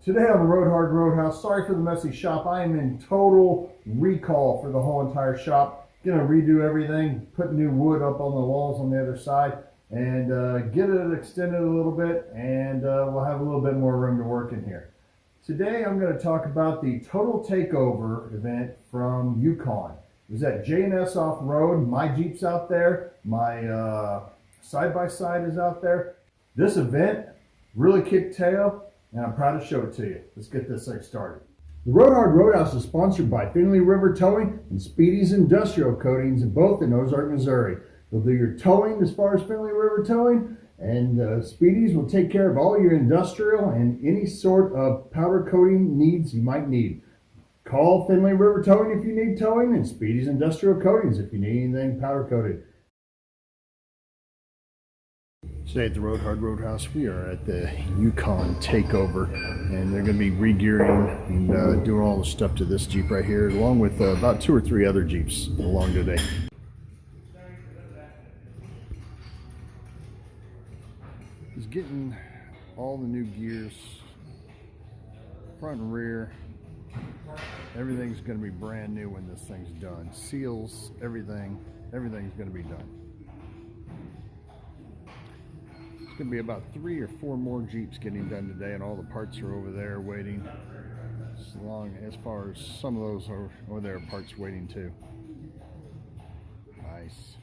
Today on the Roadhouse, sorry for the messy shop. I am in total recall for the whole entire shop. Gonna redo everything, put new wood up on the walls on the other side, and get it extended a little bit, and we'll have a little bit more room to work in here. Today I'm going to talk about the Total Takeover event from Yukon. It was at J&S Off-Road. My Jeep's out there. My side-by-side is out there. This event really kicked tail, and I'm proud to show it to you. Let's get this thing started. The Roadhouse is sponsored by Finley River Towing and Speedy's Industrial Coatings, both in Ozark, Missouri. They'll do your towing as far as Finley River Towing, and Speedy's will take care of all your industrial and any sort of powder coating needs you might need. Call Finley River Towing if you need towing, and Speedy's Industrial Coatings if you need anything powder coated. Today at the Roadhouse, we are at the Yukon takeover, and they're going to be re-gearing and doing all the stuff to this Jeep right here, along with about 2 or 3 other Jeeps along today. He's getting all the new gears, front and rear. Everything's going to be brand new when this thing's done. Seals, everything's going to be done. It's going to be about 3 or 4 more Jeeps getting done today, and all the parts are over there waiting. As far as some of those are over there, parts waiting too. Nice.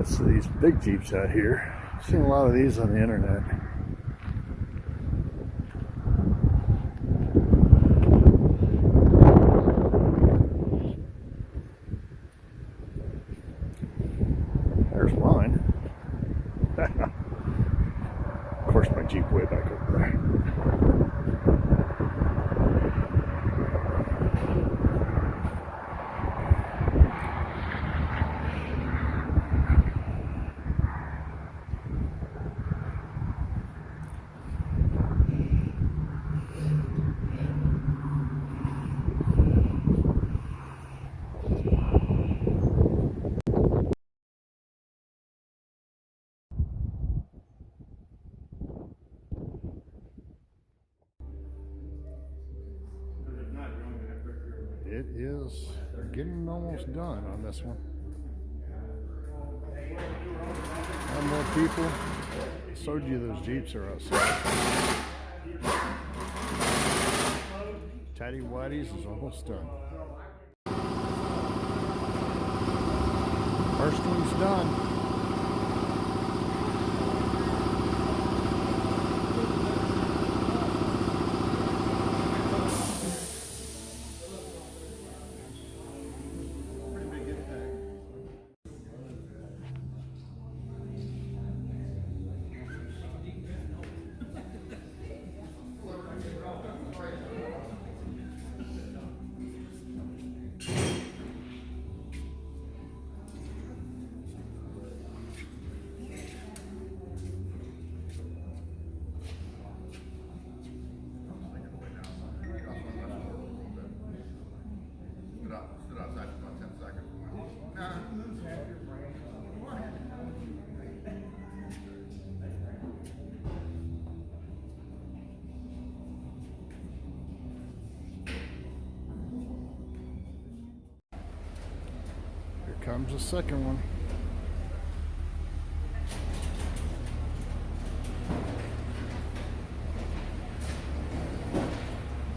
So these big Jeeps out here, I've seen a lot of these on the internet. There's mine. Of course, my Jeep way back over there. It is getting almost done on this one. One more people. I showed you those Jeeps are outside. Tatty Whitey's is almost done. First one's done. Here comes the second one.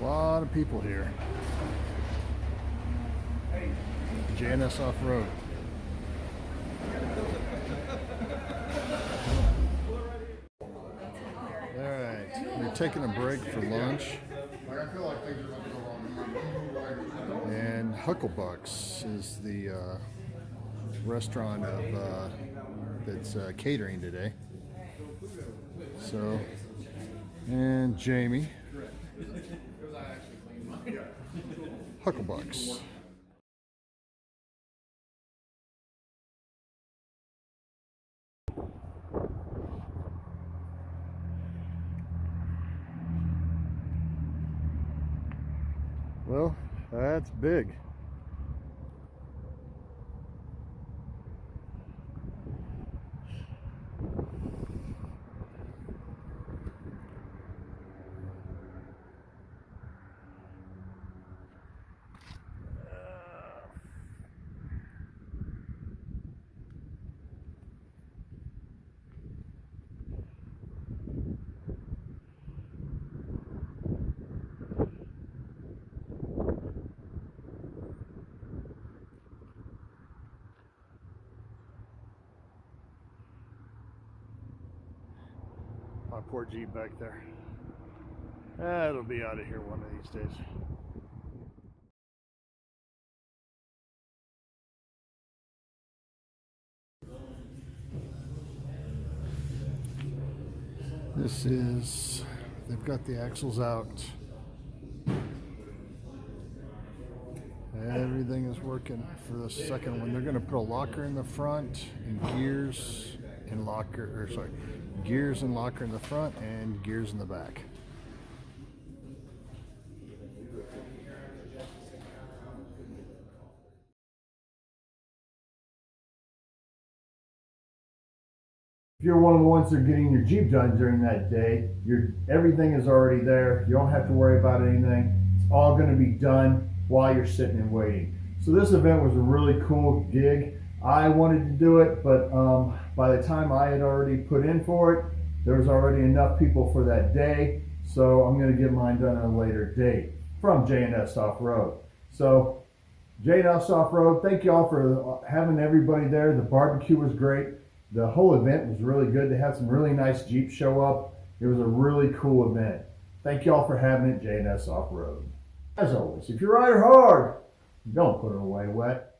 A lot of people here. J&S Off-Road. Alright, we're taking a break for lunch. And Hucklebucks is the restaurant of that's catering today. So, and Jamie. Hucklebucks. Well, that's big. My poor Jeep back there. It'll be out of here one of these days. This is, they've got the axles out. Everything is working for the second one. They're going to put a locker in the front and gears and locker, or sorry, gears and locker in the front and gears in the back. If you're one of the ones that are getting your Jeep done during that day, everything is already there. You don't have to worry about anything. It's all going to be done while you're sitting and waiting. So this event was a really cool gig. I wanted to do it, but by the time I had already put in for it, there was already enough people for that day. So I'm going to get mine done at a later date from J&S Off-Road. So J&S Off-Road, thank you all for having everybody there. The barbecue was great. The whole event was really good. They had some really nice Jeeps show up. It was a really cool event. Thank you all for having it, J&S Off-Road. As always, if you ride hard, don't put it away wet.